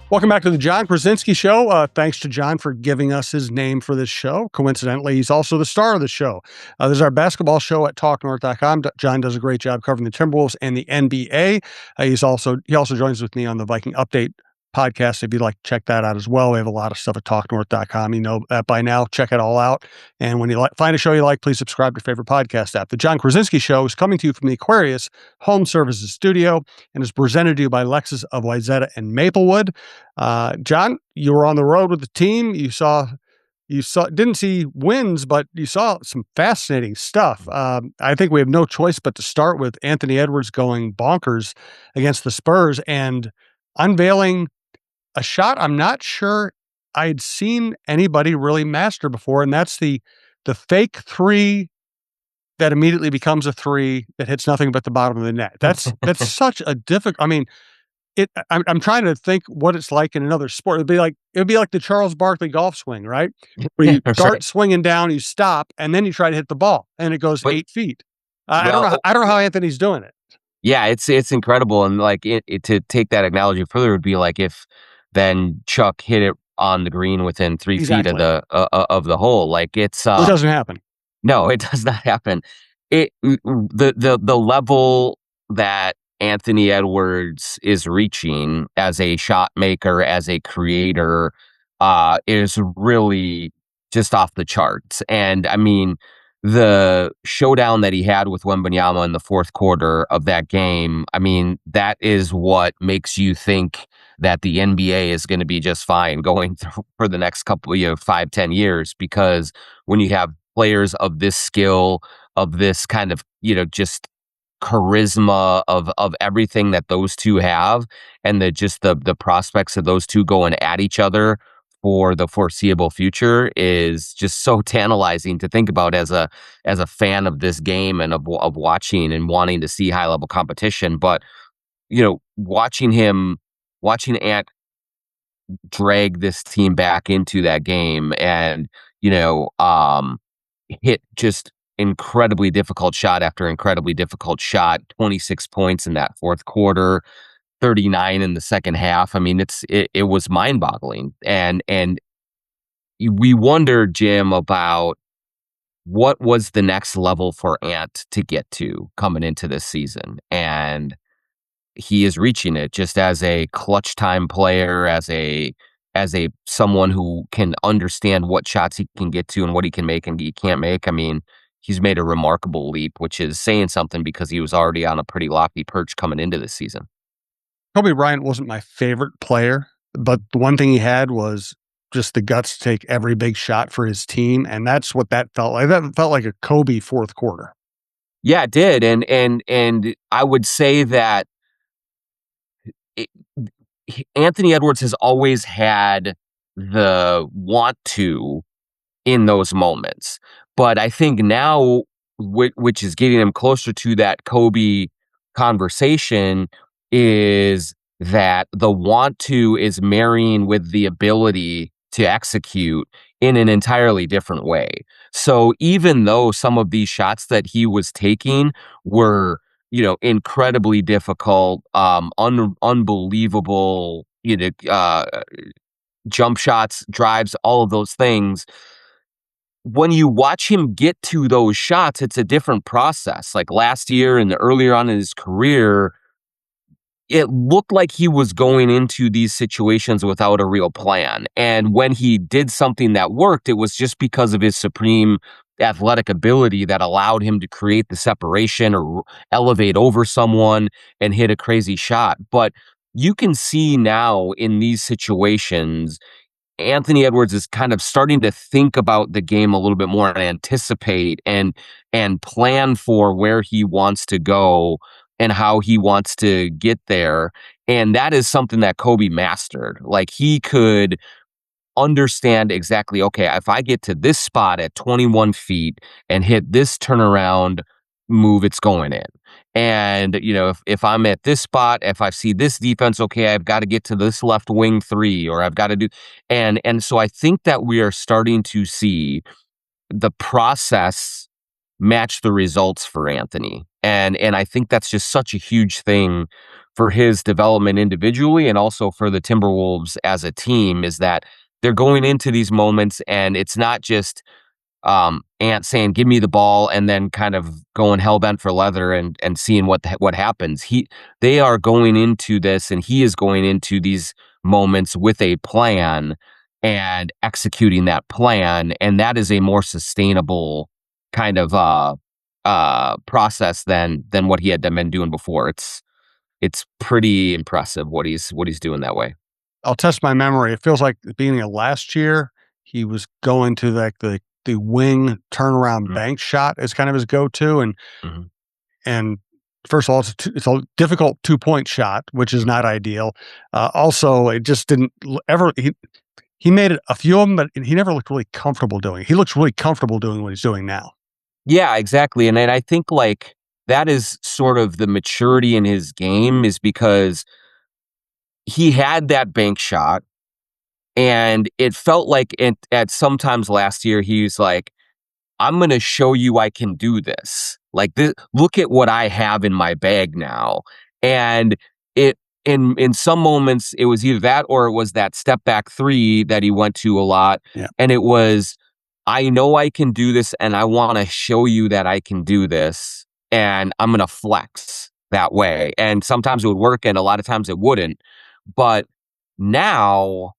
Welcome back to the Jon Krawczynski Show. Thanks to Jon for giving us his name for this show. Coincidentally, he's also the star of the show. This is our basketball show at talknorth.com. Jon does a great job covering the Timberwolves and the NBA. He also joins with me on the Viking Update podcast. If you'd like to check that out as well, we have a lot of stuff at talknorth.com. You know that by now. Check it all out. And when you find a show you like, please subscribe to your favorite podcast app. The Jon Krawczynski Show is coming to you from the Aquarius Home Services Studio and is presented to you by Lexus of Wayzata and Maplewood. Jon, you were on the road with the team. You didn't see wins, but you saw some fascinating stuff. I think we have no choice but to start with Anthony Edwards going bonkers against the Spurs and unveiling a shot I'm not sure I'd seen anybody really master before, and that's the fake three that immediately becomes a three that hits nothing but the bottom of the net. That's such a difficult. I mean, I'm trying to think what it's like in another sport. It'd be like the Charles Barkley golf swing, right? Where you start swinging down, you stop, and then you try to hit the ball, and it goes 8 feet. I don't know how Anthony's doing it. Yeah, it's incredible, and like to take that analogy further would be like if then Chuck hit it on the green within 3 feet of the hole. Like it doesn't happen. No, it does not happen. The level that Anthony Edwards is reaching as a shot maker, as a creator, is really just off the charts. And I mean, the showdown that he had with Wembanyama in the fourth quarter of that game, I mean, that is what makes you think that the NBA is going to be just fine going through for the next couple of 5-10 years, because when you have players of this skill, of this kind of, just charisma of everything that those two have, and the prospects of those two going at each other for the foreseeable future is just so tantalizing to think about as a fan of this game and of watching and wanting to see high level competition. But watching Ant drag this team back into that game and hit just incredibly difficult shot after incredibly difficult shot, 26 points in that fourth quarter, 39 in the second half. I mean, it was mind-boggling. And we wondered, Jim, about what was the next level for Ant to get to coming into this season. And he is reaching it just as a clutch time player, as a someone who can understand what shots he can get to and what he can make and he can't make. I mean, he's made a remarkable leap, which is saying something because he was already on a pretty lofty perch coming into this season. Kobe Bryant wasn't my favorite player, but the one thing he had was just the guts to take every big shot for his team, and that's what that felt like. That felt like a Kobe fourth quarter. Yeah, it did, and I would say that Anthony Edwards has always had the want to in those moments, but I think now, which is getting him closer to that Kobe conversation, is that the want to is marrying with the ability to execute in an entirely different way. So even though some of these shots that he was taking were, incredibly difficult, unbelievable, jump shots, drives, all of those things, when you watch him get to those shots, it's a different process. Like last year and earlier on in his career, it looked like he was going into these situations without a real plan. And when he did something that worked, it was just because of his supreme athletic ability that allowed him to create the separation or elevate over someone and hit a crazy shot. But you can see now in these situations, Anthony Edwards is kind of starting to think about the game a little bit more and anticipate and plan for where he wants to go and how he wants to get there. And that is something that Kobe mastered. Like he could understand exactly, okay, if I get to this spot at 21 feet and hit this turnaround move, it's going in. And, if I'm at this spot, if I see this defense, okay, I've got to get to this left wing three, or I've got to do, and so I think that we are starting to see the process match the results for Anthony. And I think that's just such a huge thing for his development individually and also for the Timberwolves as a team is that they're going into these moments and it's not just Ant saying, "Give me the ball," and then kind of going hell bent for leather and seeing what happens. They are going into this, and he is going into these moments with a plan and executing that plan, and that is a more sustainable kind of process than what he had been doing before. It's pretty impressive what he's doing that way. I'll test my memory. It feels like the beginning of last year, he was going to like the wing turnaround Mhm, bank shot as kind of his go-to, mhm, and first of all, it's a difficult 2-point shot, which is not ideal. Also, it just didn't ever. He made it a few of them, but he never looked really comfortable doing it. He looks really comfortable doing what he's doing now. yeah, exactly, and then I think, like, that is sort of the maturity in his game is because he had that bank shot, and it felt like at sometimes last year, he was like, "I'm gonna show you I can do this. Like, this look at what I have in my bag now." And it in some moments, it was either that or it was that step back 3 that he went to a lot, Yeah. and it was, "I know I can do this, and I wanna show you that I can do this, and I'm gonna flex that way." And sometimes it would work, and a lot of times it wouldn't. But now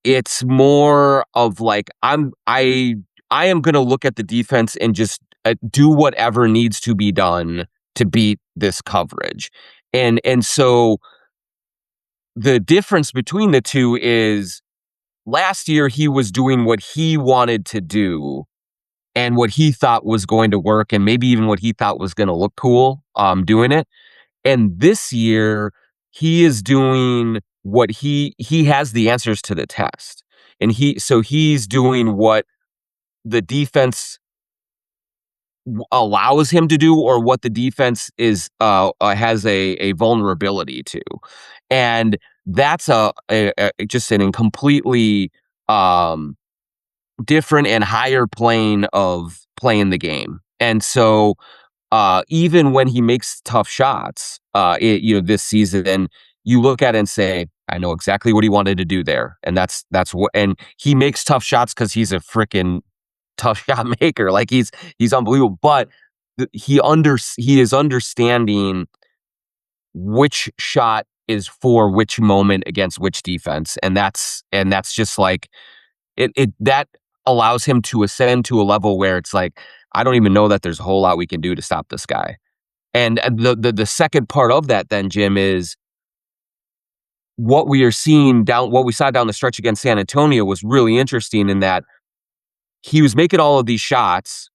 it's more of like, I am gonna look at the defense and just, do whatever needs to be done to beat this coverage. And so the difference between the 2 is last year he was doing what he wanted to do and what he thought was going to work and maybe even what he thought was gonna look cool, doing it. And this year, he is doing what he has the answers to the test. And he's doing what the defense allows him to do or what the defense is has a vulnerability to. And that's a just an completely um different and higher plane of playing the game. And so even when he makes tough shots, this season, you look at it and say, I know exactly what he wanted to do there. And that's what, and he makes tough shots because he's a freaking tough shot maker. Like he's unbelievable. But he is understanding which shot is for which moment against which defense. And that's just like it that allows him to ascend to a level where it's like, I don't even know that there's a whole lot we can do to stop this guy. And the second part of that then, Jim, is what we saw down the stretch against San Antonio was really interesting in that he was making all of these shots,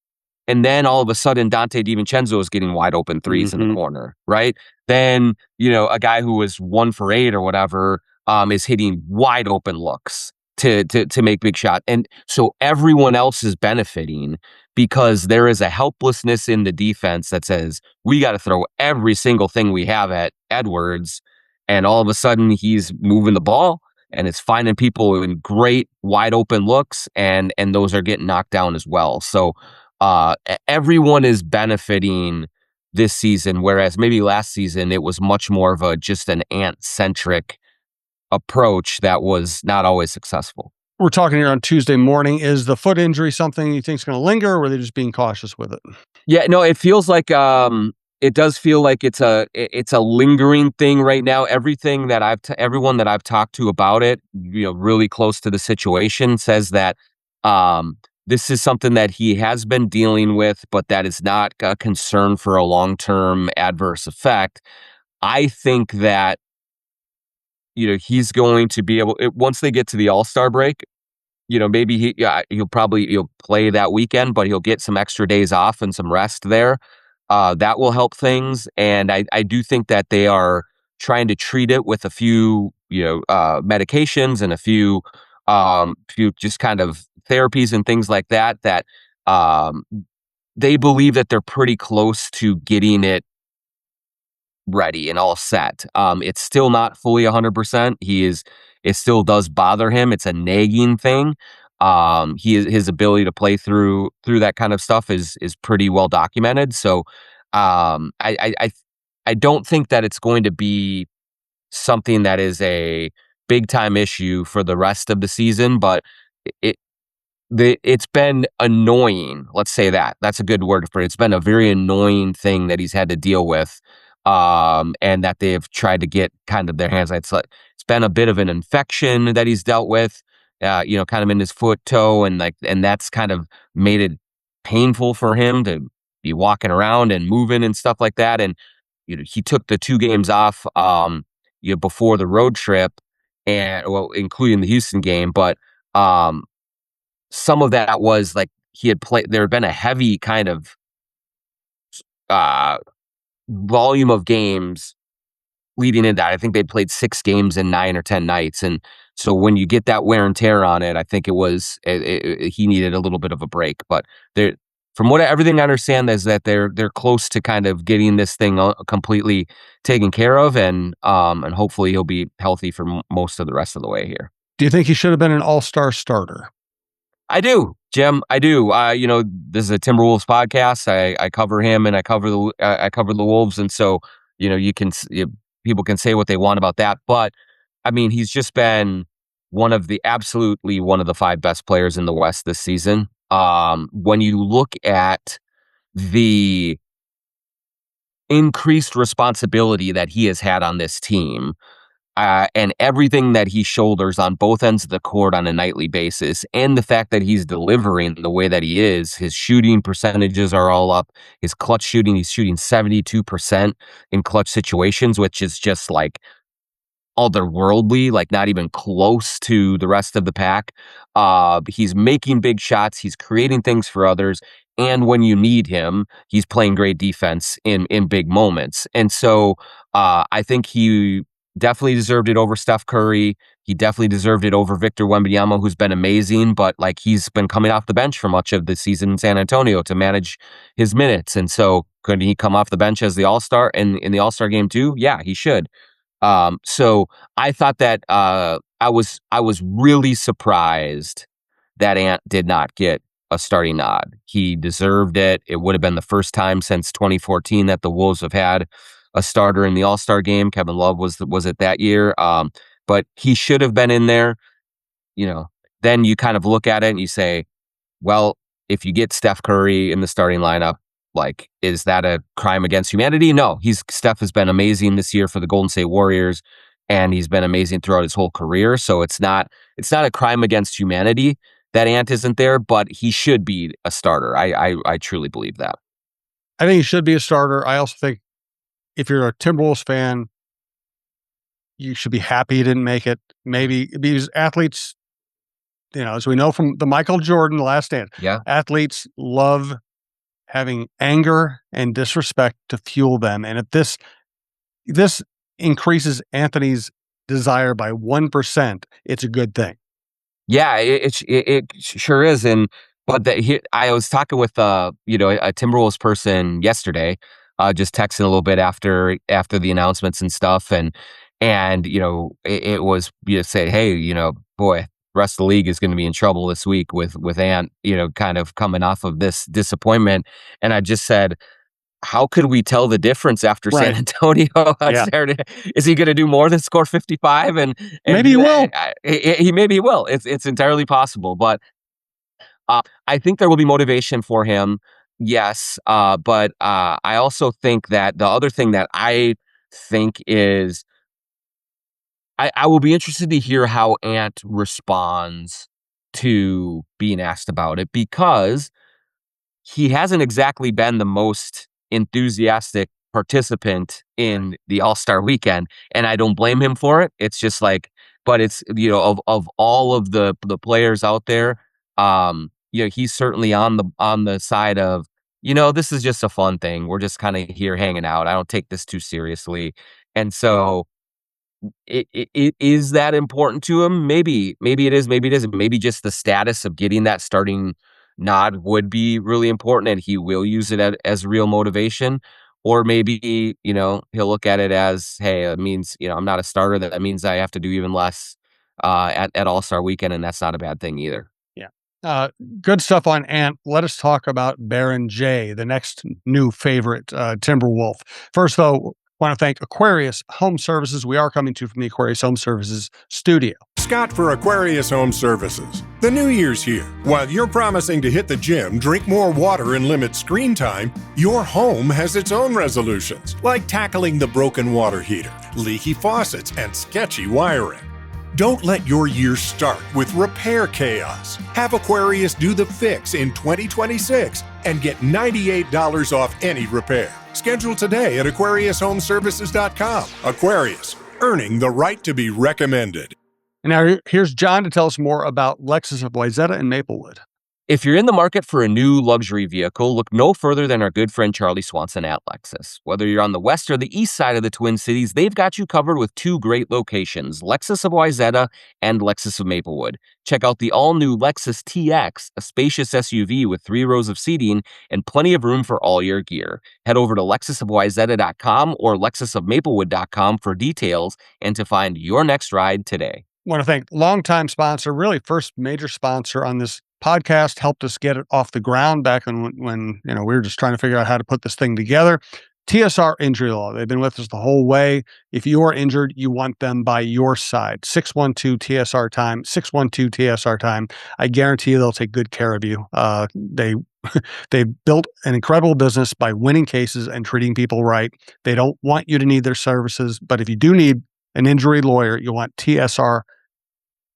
and then all of a sudden Dante DiVincenzo is getting wide open threes in the Mhm. corner, right? Then, a guy who was 1 for 8 or whatever, is hitting wide open looks to make big shot. And so everyone else is benefiting because there is a helplessness in the defense that says, we got to throw every single thing we have at Edwards. And all of a sudden he's moving the ball and it's finding people in great wide open looks and those are getting knocked down as well. So everyone is benefiting this season, whereas maybe last season it was much more of a just an ant-centric approach that was not always successful. We're talking here on Tuesday morning. Is the foot injury something you think is going to linger, or are they just being cautious with it? Yeah, no, it feels like it does feel like it's a lingering thing right now. Everything that everyone that I've talked to about it, really close to the situation says that this is something that he has been dealing with, but that is not a concern for a long-term adverse effect. I think that he's going to be once they get to the All-Star break, maybe he'll play that weekend, but he'll get some extra days off and some rest there. That will help things, and I do think that they are trying to treat it with a few medications and a few just kind of therapies and things like that. That um, they believe that they're pretty close to getting it ready and all set. It's still not fully 100%. It still does bother him. It's a nagging thing. His ability to play through that kind of stuff is pretty well documented. So, I I don't think that it's going to be something that is a big time issue for the rest of the season, but it it's been annoying. Let's say that. That's a good word for it. It's been a very annoying thing that he's had to deal with, and that they've tried to get kind of their hands on. It's been a bit of an infection that he's dealt with, kind of in his foot, toe, and that's kind of made it painful for him to be walking around and moving and stuff like that. And he took the 2 games off, before the road trip, and well, including the Houston game, but um some of that was like he had played there had been a heavy kind of, uh, volume of games leading into that. I think they'd played 6 games in 9 or 10 nights, and so when you get that wear and tear on it, I think he needed a little bit of a break, but there from what everything I understand is that they're close to kind of getting this thing, completely taken care of, and hopefully he'll be healthy for most of the rest of the way here. Do you think he should have been an all-star starter? I do, Jim. I do. This is a Timberwolves podcast. I cover him, and I cover the Wolves, and so people can say what they want about that, but I mean, he's just been absolutely one of the 5 best players in the West this season. When you look at the increased responsibility that he has had on this team, and everything that he shoulders on both ends of the court on a nightly basis, and the fact that he's delivering the way that he is, his shooting percentages are all up. His clutch shooting, he's shooting 72% in clutch situations, which is just like otherworldly, like not even close to the rest of the pack. He's making big shots. He's creating things for others. And when you need him, he's playing great defense in big moments. And so I think he definitely deserved it over Steph Curry. He definitely deserved it over Victor Wembanyama, who's been amazing, but like he's been coming off the bench for much of the season in San Antonio to manage his minutes. And so could he come off the bench as the All-Star in the All-Star game too? Yeah, he should. So I thought that I was really surprised that Ant did not get a starting nod. He deserved it. It would have been the first time since 2014 that the Wolves have had a starter in the All-Star game. Kevin Love was it that year. But he should have been in there. Then you kind of look at it and you say, well, if you get Steph Curry in the starting lineup, like, is that a crime against humanity? No, Steph has been amazing this year for the Golden State Warriors, and he's been amazing throughout his whole career. So it's not a crime against humanity that Ant isn't there, but he should be a starter. I truly believe that. I think he should be a starter. I also think if you're a Timberwolves fan, you should be happy he didn't make it. Maybe because athletes, as we know from the Michael Jordan Last Dance, Yeah. athletes love having anger and disrespect to fuel them. And if this increases Anthony's desire by 1%, it's a good thing. Yeah, it sure is. I was talking with a Timberwolves person yesterday, just texting a little bit after the announcements and stuff, and it was say, hey, boy, the rest of the league is going to be in trouble this week with Ant, kind of coming off of this disappointment. And I just said, how could we tell the difference after San Antonio on Saturday? Is he going to do more than score 55? And maybe he will. Maybe he will. It's entirely possible. But I think there will be motivation for him. Yes. But I also think that the other thing that I think is I will be interested to hear how Ant responds to being asked about it, because he hasn't exactly been the most enthusiastic participant in the All-Star weekend, and I don't blame him for it. It's just like, but it's, of all of the players out there, he's certainly on the side of, this is just a fun thing. We're just kind of here hanging out. I don't take this too seriously. And so it is that important to him? Maybe it is, maybe it isn't. Maybe just the status of getting that starting nod would be really important, and he will use it as real motivation. Or maybe, he'll look at it as, hey, it means, I'm not a starter. That means I have to do even less at All-Star weekend, and that's not a bad thing either. Yeah. Good stuff on Ant. Let us talk about Baron J, the next new favorite Timberwolf. First, though, Want to thank Aquarius Home Services. We are coming to you from the Aquarius Home Services studio. Scott for Aquarius Home Services. The new year's here. While you're promising to hit the gym, drink more water, and limit screen time, your home has its own resolutions, like tackling the broken water heater, leaky faucets, and sketchy wiring. Don't let your year start with repair chaos. Have Aquarius do the fix in 2026 and get $98 off any repair. Schedule today at AquariusHomeservices.com. Aquarius, earning the right to be recommended. And now here's Jon to tell us more about Lexus of Wayzata and Maplewood. If you're in the market for a new luxury vehicle, look no further than our good friend Charlie Swanson at Lexus. Whether you're on the west or the east side of the Twin Cities, they've got you covered with two great locations, Lexus of Wayzata and Lexus of Maplewood. Check out the all-new Lexus TX, a spacious SUV with 3 rows of seating and plenty of room for all your gear. Head over to lexusofwayzata.com or lexusofmaplewood.com for details and to find your next ride today. I want to thank longtime sponsor, really first major sponsor on this podcast, helped us get it off the ground back when we were just trying to figure out how to put this thing together. TSR Injury Law. They've been with us the whole way. If you are injured, you want them by your side. 612 TSR time, 612 TSR time. I guarantee you they'll take good care of you. They built an incredible business by winning cases and treating people right. They don't want you to need their services, but if you do need an injury lawyer, you want TSR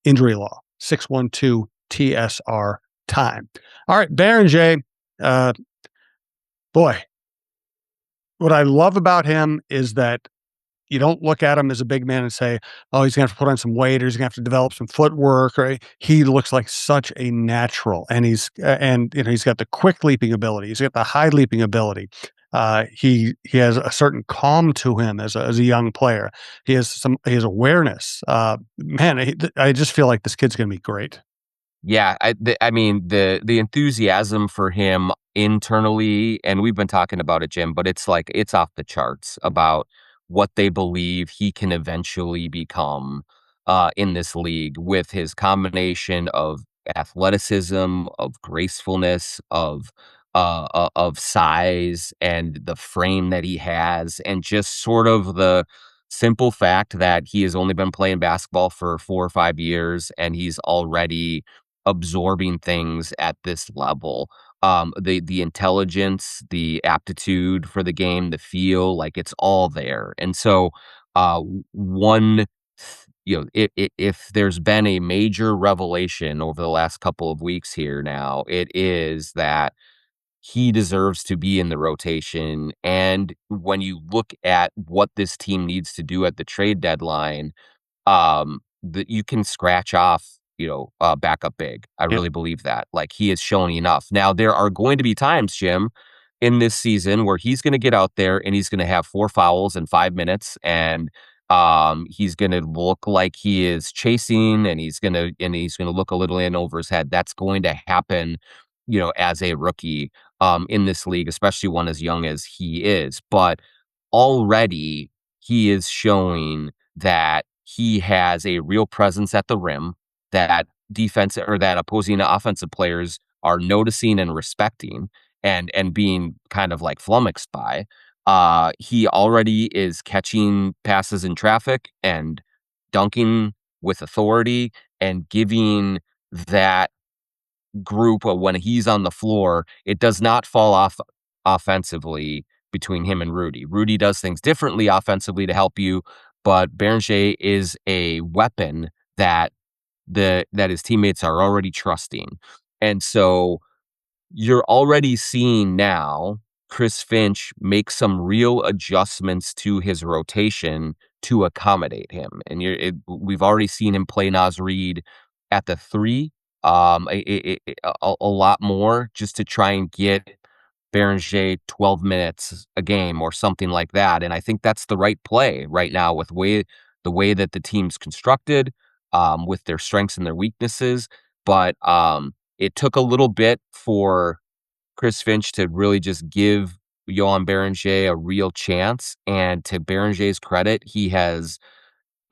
Injury Law, 612 TSR time. All right, Beringer, boy, what I love about him is that you don't look at him as a big man and say, oh, he's going to have to put on some weight or he's going to have to develop some footwork. Or he looks like such a natural, and he's got the quick leaping ability. He's got the high leaping ability. He has a certain calm to him as a young player. He has awareness. I just feel like this kid's going to be great. Yeah, I mean the enthusiasm for him internally, and we've been talking about it, Jim, but it's off the charts about what they believe he can eventually become in this league with his combination of athleticism, of gracefulness, of size, and the frame that he has, and just sort of the simple fact that he has only been playing basketball for 4 or 5 years, and he's already absorbing things at this level. The intelligence, the aptitude for the game, the feel, like it's all there. And so, if there's been a major revelation over the last couple of weeks here now, it is that he deserves to be in the rotation. And when you look at what this team needs to do at the trade deadline, that you can scratch off, backup big. I really believe that. Like, he has shown enough. Now, there are going to be times, Jim, in this season where he's going to get out there and he's going to have 4 fouls in 5 minutes, and he's going to look like he is chasing, and he's going to look a little in over his head. That's going to happen, as a rookie in this league, especially one as young as he is. But already he is showing that he has a real presence at the rim that defense or that opposing offensive players are noticing and respecting and being kind of like flummoxed by. He already is catching passes in traffic and dunking with authority and giving that group when he's on the floor, it does not fall off offensively between him and Rudy. Rudy does things differently offensively to help you, but Beringer is a weapon that his teammates are already trusting. And so you're already seeing now Chris Finch make some real adjustments to his rotation to accommodate him. And we've already seen him play Naz Reid at the 3 a lot more, just to try and get Beringer 12 minutes a game or something like that. And I think that's the right play right now with the way that the team's constructed, with their strengths and their weaknesses. But it took a little bit for Chris Finch to really just give Johan Beringer a real chance. And to Beringer's credit, he has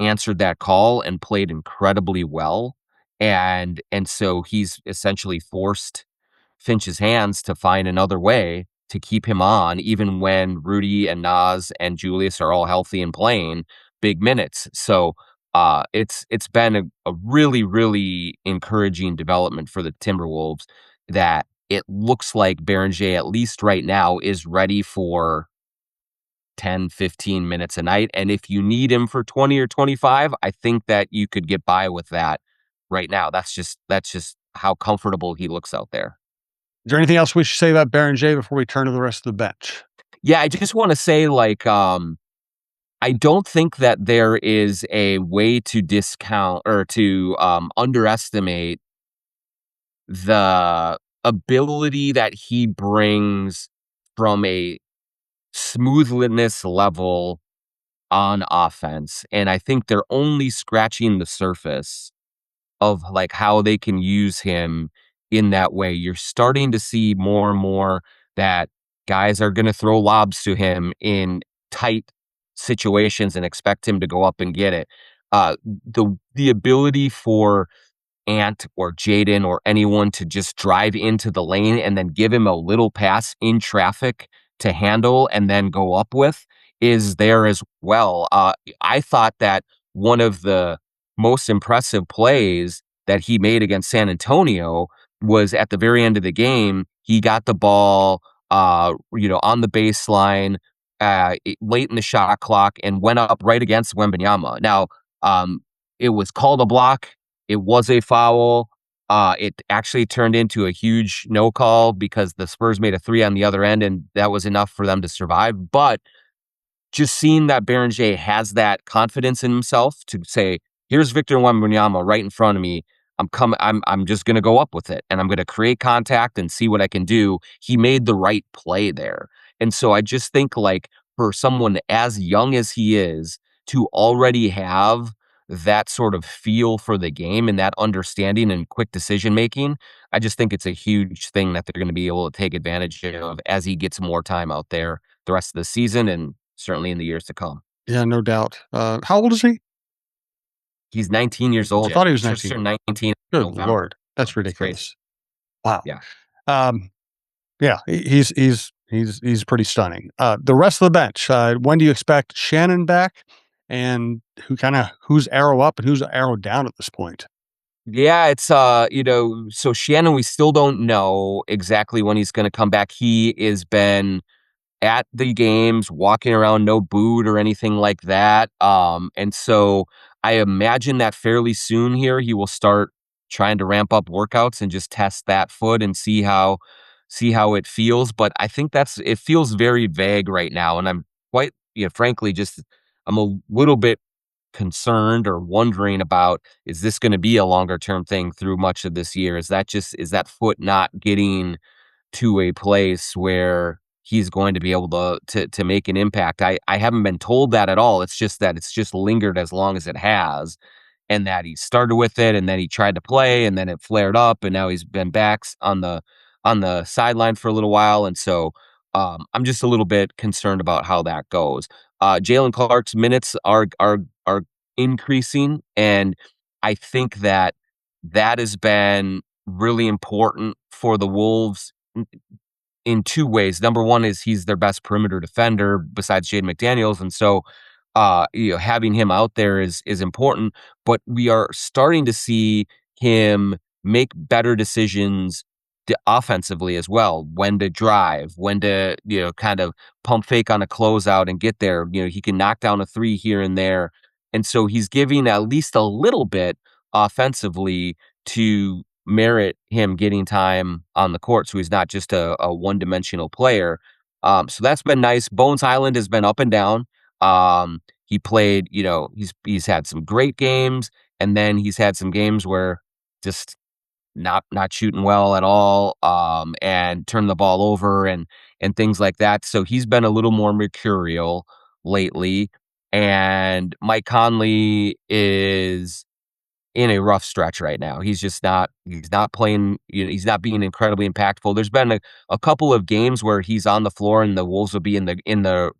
answered that call and played incredibly well. And so he's essentially forced Finch's hands to find another way to keep him on, even when Rudy and Nas and Julius are all healthy and playing big minutes. So it's been a really, really encouraging development for the Timberwolves that it looks like Beringer, at least right now, is ready for 10, 15 minutes a night. And if you need him for 20 or 25, I think that you could get by with that right now. That's just how comfortable he looks out there. Is there anything else we should say about Beringer before we turn to the rest of the bench? Yeah, I just want to say, like, I don't think that there is a way to discount or to underestimate the ability that he brings from a smoothness level on offense. And I think they're only scratching the surface of like how they can use him in that way. You're starting to see more and more that guys are going to throw lobs to him in tight situations and expect him to go up and get it. The ability for Ant or Jaden or anyone to just drive into the lane and then give him a little pass in traffic to handle and then go up with is there as well. I thought that one of the most impressive plays that he made against San Antonio was at the very end of the game. He got the ball, on the baseline late in the shot clock and went up right against Wembanyama. Now, it was called a block. It was a foul. It actually turned into a huge no call because the Spurs made a three on the other end, and that was enough for them to survive. But just seeing that Beringer has that confidence in himself to say, "Here's Victor Wembanyama right in front of me. I'm just going to go up with it, and I'm going to create contact and see what I can do." He made the right play there, and so I just think like for someone as young as he is to already have that sort of feel for the game and that understanding and quick decision making, I just think it's a huge thing that they're going to be able to take advantage of as he gets more time out there the rest of the season and certainly in the years to come. Yeah, no doubt. How old is he? He's 19 years old. I thought he was Just 19. turned 19 in Good November. Lord. That's It's crazy. ridiculous. Wow. Yeah. Yeah, he's pretty stunning. The rest of the bench, when do you expect Shannon back? And who's arrow up and who's arrow down at this point? Yeah, it's so Shannon, we still don't know exactly when he's going to come back. He has been at the games, walking around, no boot or anything like that. And so I imagine that fairly soon here he will start trying to ramp up workouts and just test that foot and see how it feels. But I think it feels very vague right now, and I'm quite, frankly, just I'm a little bit concerned or wondering about, is this going to be a longer term thing through much of this year? Is that foot not getting to a place where he's going to be able to make an impact? I haven't been told that at all. It's just that it's just lingered as long as it has, and that he started with it and then he tried to play and then it flared up and now he's been back on the sideline for a little while. And so I'm just a little bit concerned about how that goes. Jalen Clark's minutes are increasing, and I think that has been really important for the Wolves in two ways. Number one is he's their best perimeter defender besides Jaden McDaniels, and so having him out there is important. But we are starting to see him make better decisions offensively as well. When to drive, when to kind of pump fake on a closeout and get there. He can knock down a three here and there, and so he's giving at least a little bit offensively to merit him getting time on the court, so he's not just a one-dimensional player. So that's been nice. Bones Highland has been up and down. He played, he's had some great games, and then he's had some games where just not shooting well at all, and turn the ball over and things like that. So he's been a little more mercurial lately. And Mike Conley is in a rough stretch right now. He's not playing, he's not being incredibly impactful. There's been a couple of games where he's on the floor and the Wolves will be in the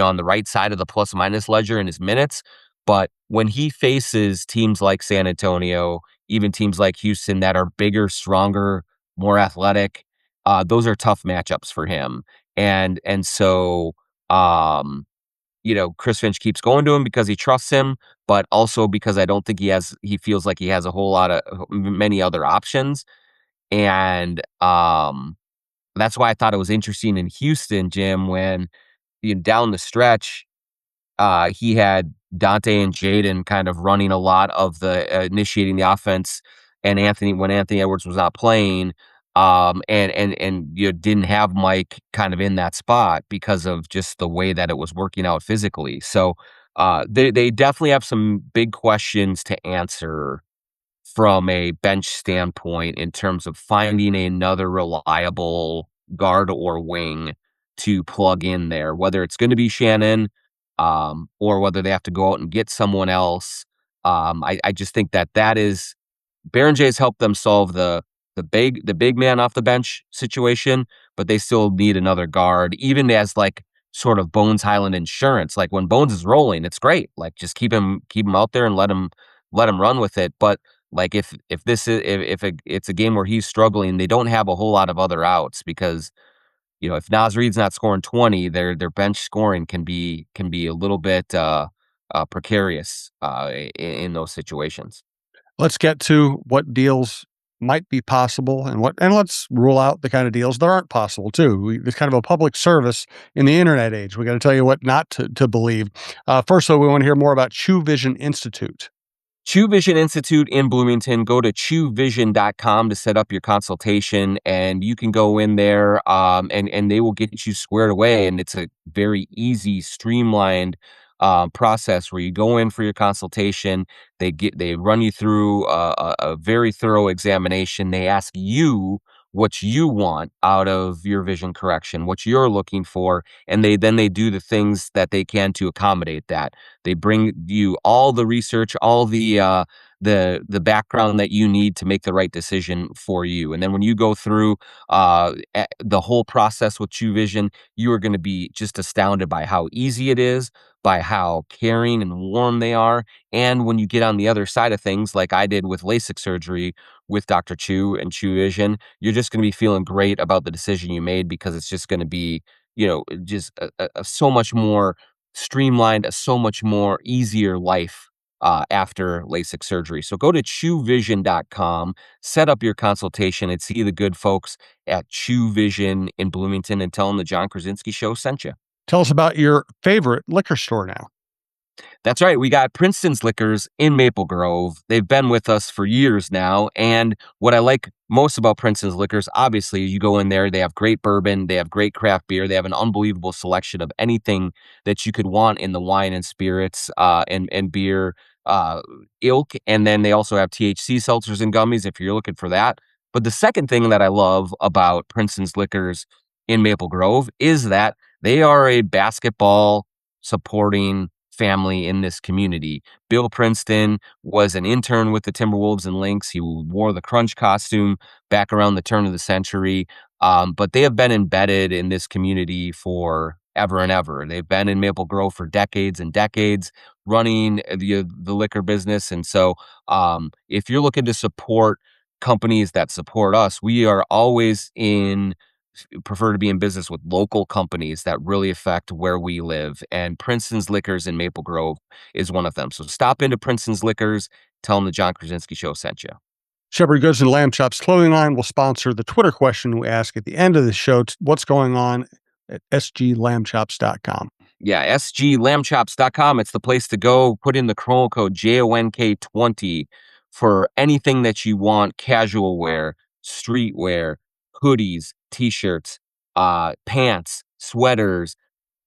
on the right side of the plus minus ledger in his minutes. But when he faces teams like San Antonio, even teams like Houston that are bigger, stronger, more athletic, those are tough matchups for him. And so, Chris Finch keeps going to him because he trusts him, but also because I don't think he feels like he has a whole lot of many other options. And that's why I thought it was interesting in Houston, Jim, when down the stretch, he had Dante and Jaden kind of running a lot of the initiating the offense, and when Anthony Edwards was not playing, and didn't have Mike kind of in that spot because of just the way that it was working out physically. So they definitely have some big questions to answer from a bench standpoint in terms of finding another reliable guard or wing to plug in there, whether it's going to be Shannon, or whether they have to go out and get someone else. I just think that is Berenger's helped them solve the big man off the bench situation, but they still need another guard, even as like sort of Bones Highland insurance. Like when Bones is rolling, it's great. Like just keep him out there and let him run with it. But like if it's a game where he's struggling, they don't have a whole lot of other outs because if Naz Reid's not scoring 20, their bench scoring can be a little bit precarious in those situations. Let's get to what deals might be possible and let's rule out the kind of deals that aren't possible too. It's kind of a public service in the internet age. We got to tell you what not to believe. First, though, we want to hear more about Chew Vision Institute. Chew Vision Institute in Bloomington. Go to chewvision.com to set up your consultation, and you can go in there and they will get you squared away. And it's a very easy, streamlined process where you go in for your consultation. They run you through a very thorough examination. They ask you what you want out of your vision correction, what you're looking for, and they do the things that they can to accommodate that. They bring you all the research, all the background that you need to make the right decision for you. And then when you go through the whole process with Chew Vision, you are going to be just astounded by how easy it is, by how caring and warm they are. And when you get on the other side of things, like I did with LASIK surgery with Dr. Chew and Chew Vision, you're just going to be feeling great about the decision you made because it's just going to be, just a so much more streamlined, a so much more easier life after LASIK surgery. So go to chewvision.com, set up your consultation, and see the good folks at Chew Vision in Bloomington and tell them the Jon Krawczynski Show sent you. Tell us about your favorite liquor store now. That's right. We got Princeton's Liquors in Maple Grove. They've been with us for years now. And what I like most about Princeton's Liquors, obviously, you go in there, they have great bourbon, they have great craft beer, they have an unbelievable selection of anything that you could want in the wine and spirits and beer ilk. And then they also have THC seltzers and gummies if you're looking for that. But the second thing that I love about Princeton's Liquors in Maple Grove is that they are a basketball supporting family in this community. Bill Princeton was an intern with the Timberwolves and Lynx. He wore the Crunch costume back around the turn of the century. But they have been embedded in this community for ever and ever. They've been in Maple Grove for decades and decades running the liquor business. And so if you're looking to support companies that support us, we are always prefer to be in business with local companies that really affect where we live. And Princeton's Liquors in Maple Grove is one of them. So stop into Princeton's Liquors, tell them the Jon Krawczynski Show sent you. Shepherd Goods and Lamb Chops clothing line will sponsor the Twitter question we ask at the end of the show. What's going on at sglambchops.com? Yeah, sglambchops.com. It's the place to go. Put in the promo code JONK20 for anything that you want: casual wear, streetwear, hoodies, t-shirts, pants, sweaters,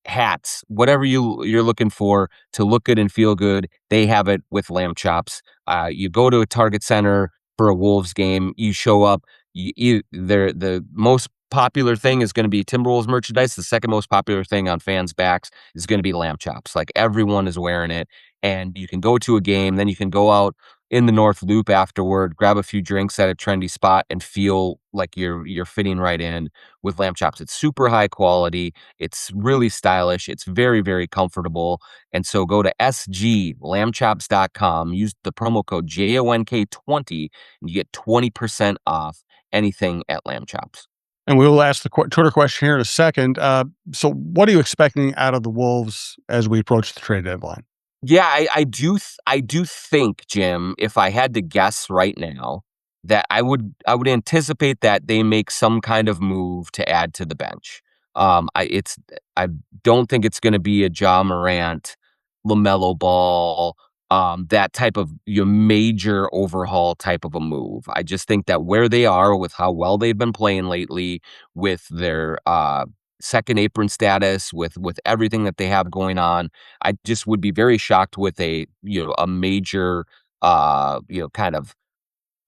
hats, whatever you're looking for to look good and feel good. They have it with Lamb Chops. You go to a Target Center for a Wolves game, you show up. The most popular thing is going to be Timberwolves merchandise. The second most popular thing on fans' backs is going to be Lamb Chops. Like everyone is wearing it, and you can go to a game, then you can go out in the North Loop afterward, grab a few drinks at a trendy spot, and feel like you're fitting right in with Lamb Chops. It's super high quality. It's really stylish. It's very, very comfortable. And so go to sglambchops.com, use the promo code JONK20, and you get 20% off anything at Lamb Chops. And we will ask the Twitter question here in a second. So, what are you expecting out of the Wolves as we approach the trade deadline? Yeah, I do think, Jim, if I had to guess right now, that I would anticipate that they make some kind of move to add to the bench. I don't think it's gonna be a Ja Morant, LaMelo Ball, that type of major overhaul type of a move. I just think that where they are with how well they've been playing lately, with their second apron status, with everything that they have going on, I just would be very shocked with a major kind of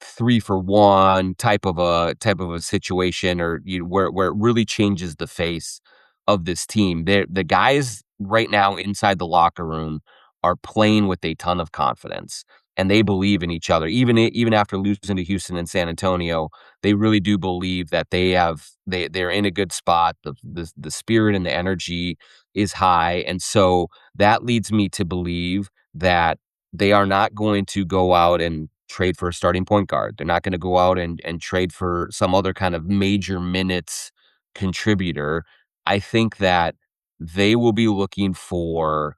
3 for 1 type of a situation, or where it really changes the face of this team. The guys right now inside the locker room are playing with a ton of confidence, and they believe in each other. Even after losing to Houston and San Antonio, they really do believe that they're in a good spot. The spirit and the energy is high, and so that leads me to believe that they are not going to go out and trade for a starting point guard. They're not going to go out and trade for some other kind of major minutes contributor. I think that they will be looking for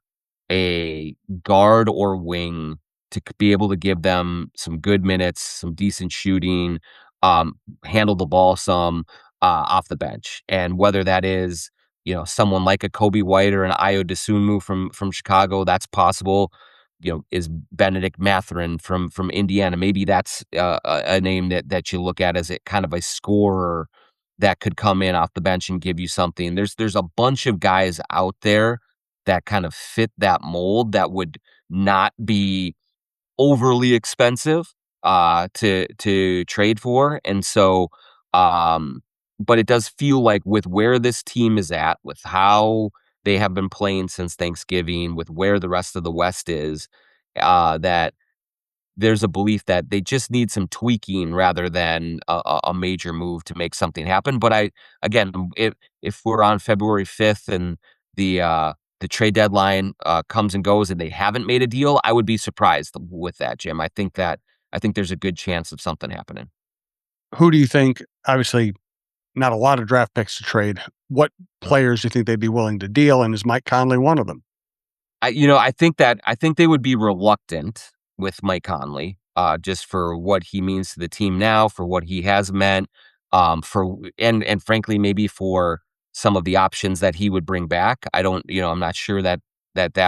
a guard or wing to be able to give them some good minutes, some decent shooting, handle the ball some off the bench. And whether that is, someone like a Kobe White or an Ayo Dosunmu from Chicago, that's possible. Is Benedict Mathurin from Indiana. Maybe that's a name that you look at as a kind of a scorer that could come in off the bench and give you something. There's a bunch of guys out there that kind of fit that mold that would not be overly expensive to trade for. And so but it does feel like, with where this team is at, with how they have been playing since Thanksgiving, with where the rest of the West is, that there's a belief that they just need some tweaking rather than a major move to make something happen. But again, if we're on February 5th and the trade deadline comes and goes and they haven't made a deal, I would be surprised with that, Jim. I think there's a good chance of something happening. Who do you think? Obviously, not a lot of draft picks to trade. What players do you think they'd be willing to deal? And is Mike Conley one of them? I think they would be reluctant with Mike Conley, just for what he means to the team now, for what he has meant, and frankly, maybe for some of the options that he would bring back. I'm not sure that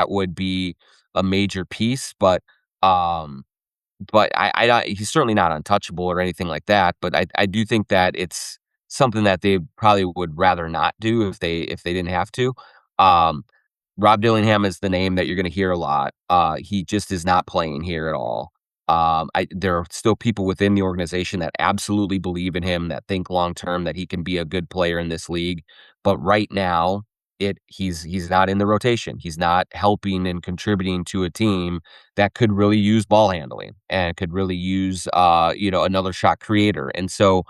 would be a major piece, but he's certainly not untouchable or anything like that. But I do think that it's something that they probably would rather not do if they didn't have to. Um, Rob Dillingham is the name that you're going to hear a lot. He just is not playing here at all. There are still people within the organization that absolutely believe in him, that think long term that he can be a good player in this league. But right now, he's not in the rotation. He's not helping and contributing to a team that could really use ball handling and could really use another shot creator. And so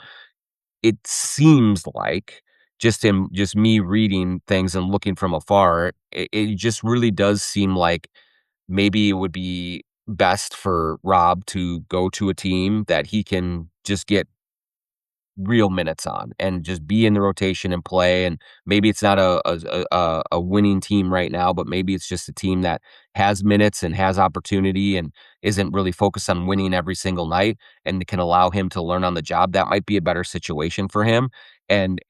it seems like, just me reading things and looking from afar, it just really does seem like maybe it would be best for Rob to go to a team that he can just get real minutes on and just be in the rotation and play. And maybe it's not a winning team right now, but maybe it's just a team that has minutes and has opportunity and isn't really focused on winning every single night, and can allow him to learn on the job. That might be a better situation for him. And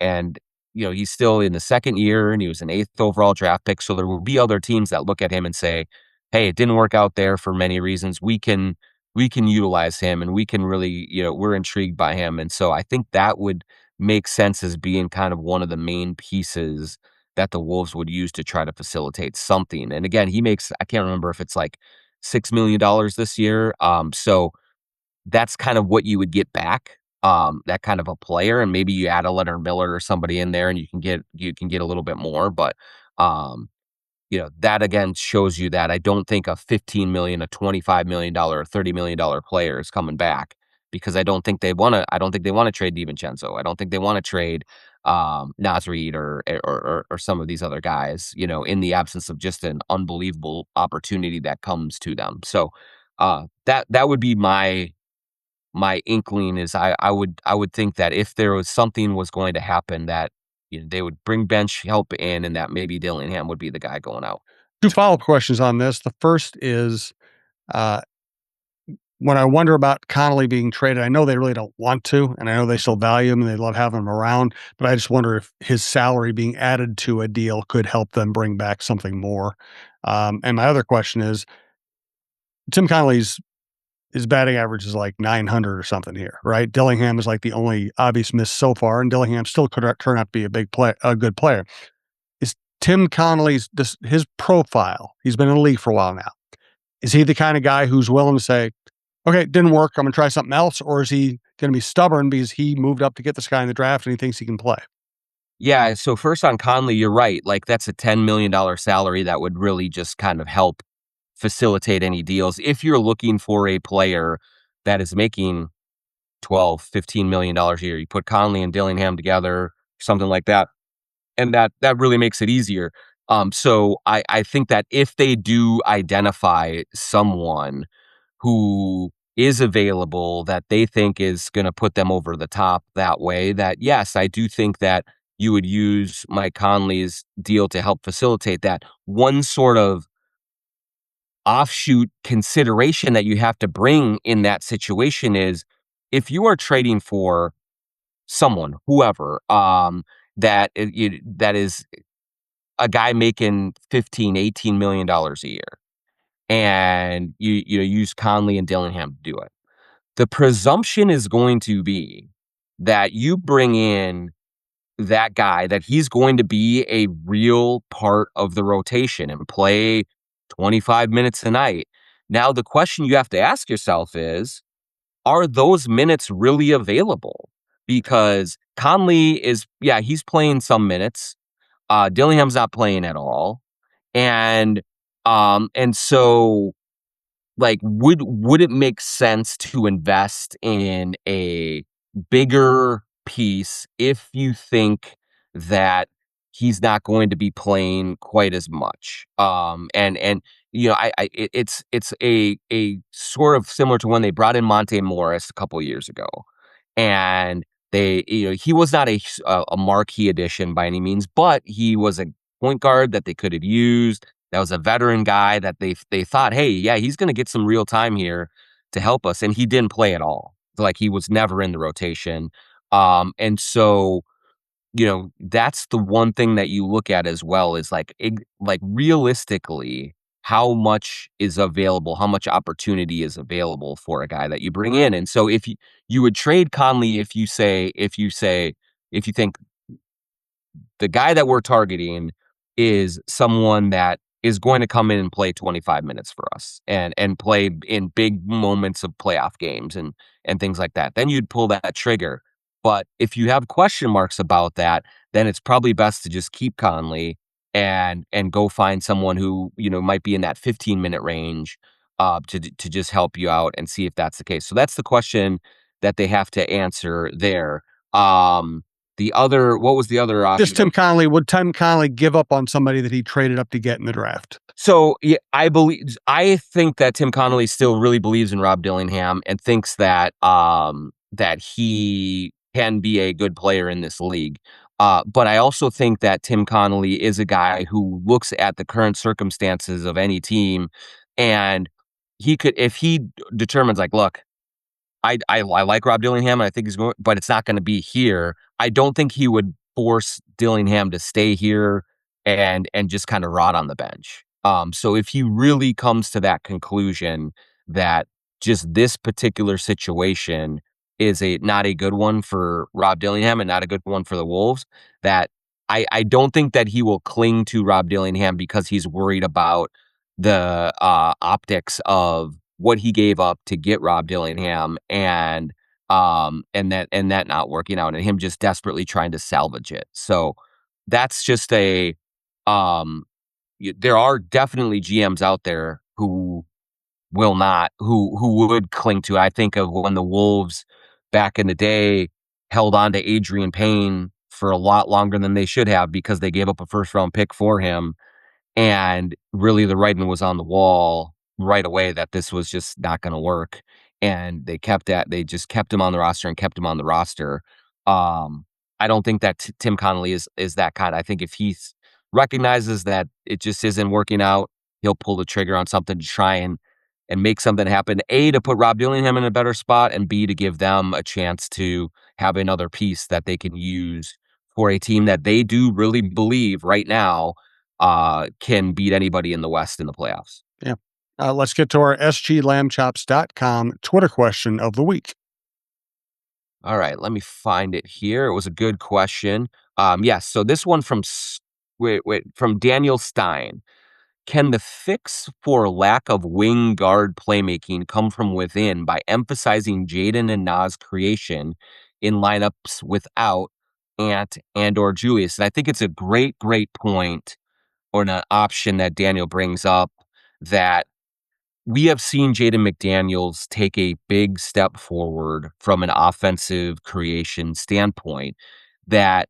he's still in the second year, and he was an 8th overall draft pick, so there will be other teams that look at him and say, hey, it didn't work out there for many reasons. We can utilize him, and we can really, we're intrigued by him. And so I think that would make sense as being kind of one of the main pieces that the Wolves would use to try to facilitate something. And again, I can't remember if it's like $6 million this year. So that's kind of what you would get back, that kind of a player. And maybe you add a Leonard Miller or somebody in there and you can get a little bit more. But, that again shows you that I don't think a 15 million, a $25 million, or $30 million player is coming back, because I don't think they want to trade DiVincenzo. I don't think they want to trade Naz Reid or some of these other guys, in the absence of just an unbelievable opportunity that comes to them. So that would be my my inkling is I would think that if there was something was going to happen, that they would bring bench help in, and that maybe Dillingham would be the guy going out. 2 follow-up questions on this. The first is, uh, when I wonder about Connolly being traded, I know they really don't want to, and I know they still value him and they love having him around, but I just wonder if his salary being added to a deal could help them bring back something more. And my other question is, Tim Connolly's his batting average is like 900 or something here, right? Dillingham is like the only obvious miss so far, and Dillingham still could turn out to be a good player. Is Tim Connolly's his profile? He's been in the league for a while now. Is he the kind of guy who's willing to say, "Okay, it didn't work. I'm going to try something else," or is he going to be stubborn because he moved up to get this guy in the draft and he thinks he can play? Yeah, so first on Conley, you're right. Like, that's a $10 million salary that would really just kind of help facilitate any deals. If you're looking for a player that is making 12, $15 million a year, you put Conley and Dillingham together, something like that, and that really makes it easier. So I think that if they do identify someone who is available that they think is going to put them over the top that way, that yes, I do think that you would use Mike Conley's deal to help facilitate that. One sort of offshoot consideration that you have to bring in that situation is, if you are trading for someone, whoever, that is a guy making 15, $18 million a year, and you use Conley and Dillingham to do it. The presumption is going to be that you bring in that guy, that he's going to be a real part of the rotation and play 25 minutes a night. Now, the question you have to ask yourself is, are those minutes really available? Because Conley is, yeah, he's playing some minutes. Dillingham's not playing at all. And so, like, would it make sense to invest in a bigger piece if you think that he's not going to be playing quite as much? And it's a sort of similar to when they brought in Monte Morris a couple years ago, and he was not a marquee addition by any means, but he was a point guard that they could have used. That was a veteran guy that they thought, hey, yeah, he's going to get some real time here to help us, and he didn't play at all. Like, he was never in the rotation. And so, that's the one thing that you look at as well, is like realistically, how much is available, how much opportunity is available for a guy that you bring in. And so, if you would trade Conley, if you think the guy that we're targeting is someone that is going to come in and play 25 minutes for us and play in big moments of playoff games and things like that, then you'd pull that trigger. But if you have question marks about that, then it's probably best to just keep Conley and go find someone who, might be in that 15-minute range, to just help you out and see if that's the case. So that's the question that they have to answer there. What was the other option? Just Tim Connolly. Would Tim Connolly give up on somebody that he traded up to get in the draft? So, yeah, I think that Tim Connolly still really believes in Rob Dillingham and thinks that he can be a good player in this league. But I also think that Tim Connolly is a guy who looks at the current circumstances of any team, and he could, if he determines, like, look, I like Rob Dillingham, and I think he's going, but it's not going to be here. I don't think he would force Dillingham to stay here and just kind of rot on the bench. So if he really comes to that conclusion that just this particular situation is not a good one for Rob Dillingham and not a good one for the Wolves, that I don't think that he will cling to Rob Dillingham because he's worried about the optics of what he gave up to get Rob Dillingham, and that not working out, and him just desperately trying to salvage it. So that's just there are definitely GMs out there who would cling to it. I think of when the Wolves back in the day held on to Adrian Payne for a lot longer than they should have, because they gave up a first round pick for him, and really the writing was on the wall right away that this was just not going to work. and they just kept him on the roster and kept him on the roster. I don't think that Tim Connolly is that kind. I think if he recognizes that it just isn't working out, he'll pull the trigger on something to try and make something happen. A, to put Rob Dillingham in a better spot, and B, to give them a chance to have another piece that they can use for a team that they do really believe right now can beat anybody in the West in the playoffs. Yeah. Let's get to our sglambchops.com Twitter question of the week. All right, let me find it here. It was a good question. Yes, so this one from Daniel Stein. Can the fix for lack of wing guard playmaking come from within by emphasizing Jaden and Nas creation in lineups without Ant and or Julius? And I think it's a great point, or an option that Daniel brings up, that we have seen Jaden McDaniels take a big step forward from an offensive creation standpoint. But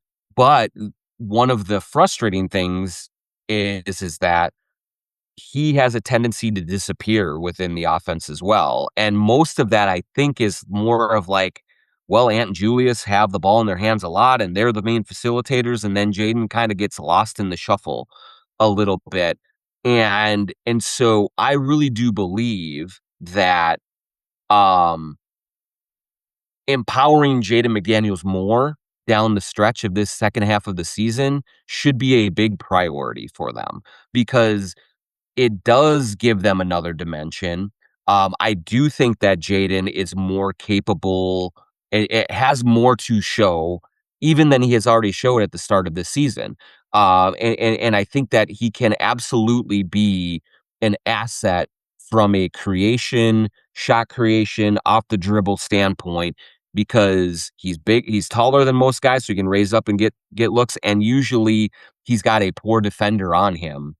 one of the frustrating things is that he has a tendency to disappear within the offense as well. And most of that, I think, is more of like, well, Ant and Julius have the ball in their hands a lot, and they're the main facilitators, and then Jaden kind of gets lost in the shuffle a little bit. And so I really do believe that empowering Jaden McDaniels more down the stretch of this second half of the season should be a big priority for them, because it does give them another dimension. I do think that Jaden is more capable. It has more to show, even than he has already showed at the start of this season. And I think that he can absolutely be an asset from a shot creation, off the dribble standpoint, because he's big, he's taller than most guys, so he can raise up and get looks. And usually he's got a poor defender on him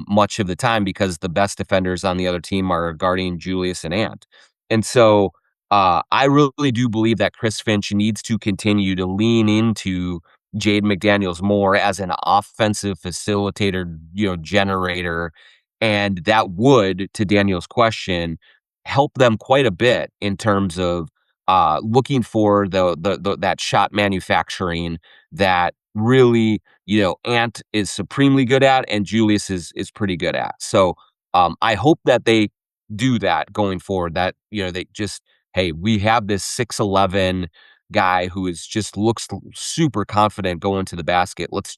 much of the time, because the best defenders on the other team are guarding Julius and Ant. And so I really do believe that Chris Finch needs to continue to lean into Jaden McDaniels more as an offensive facilitator, generator. And that would, to Daniel's question, help them quite a bit in terms of looking for that shot manufacturing that really, Ant is supremely good at, and Julius is pretty good at. So I hope that they do that going forward, that, they just, hey, we have this 6'11" guy who looks super confident going to the basket. Let's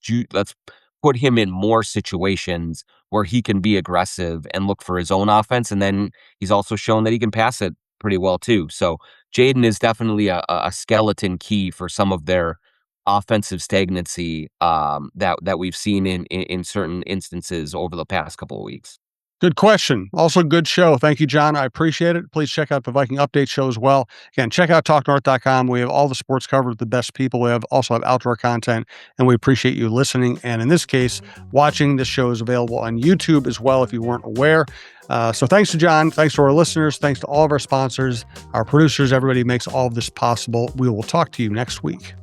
put him in more situations where he can be aggressive and look for his own offense. And then he's also shown that he can pass it pretty well too. So Jaden is definitely a skeleton key for some of their offensive stagnancy that we've seen in certain instances over the past couple of weeks. Good question. Also, good show. Thank you, John. I appreciate it. Please check out the Viking Update show as well. Again, check out talknorth.com. We have all the sports covered with the best people. We also have outdoor content, and we appreciate you listening. And in this case, watching. This show is available on YouTube as well, if you weren't aware. So thanks to John. Thanks to our listeners. Thanks to all of our sponsors, our producers, everybody who makes all of this possible. We will talk to you next week.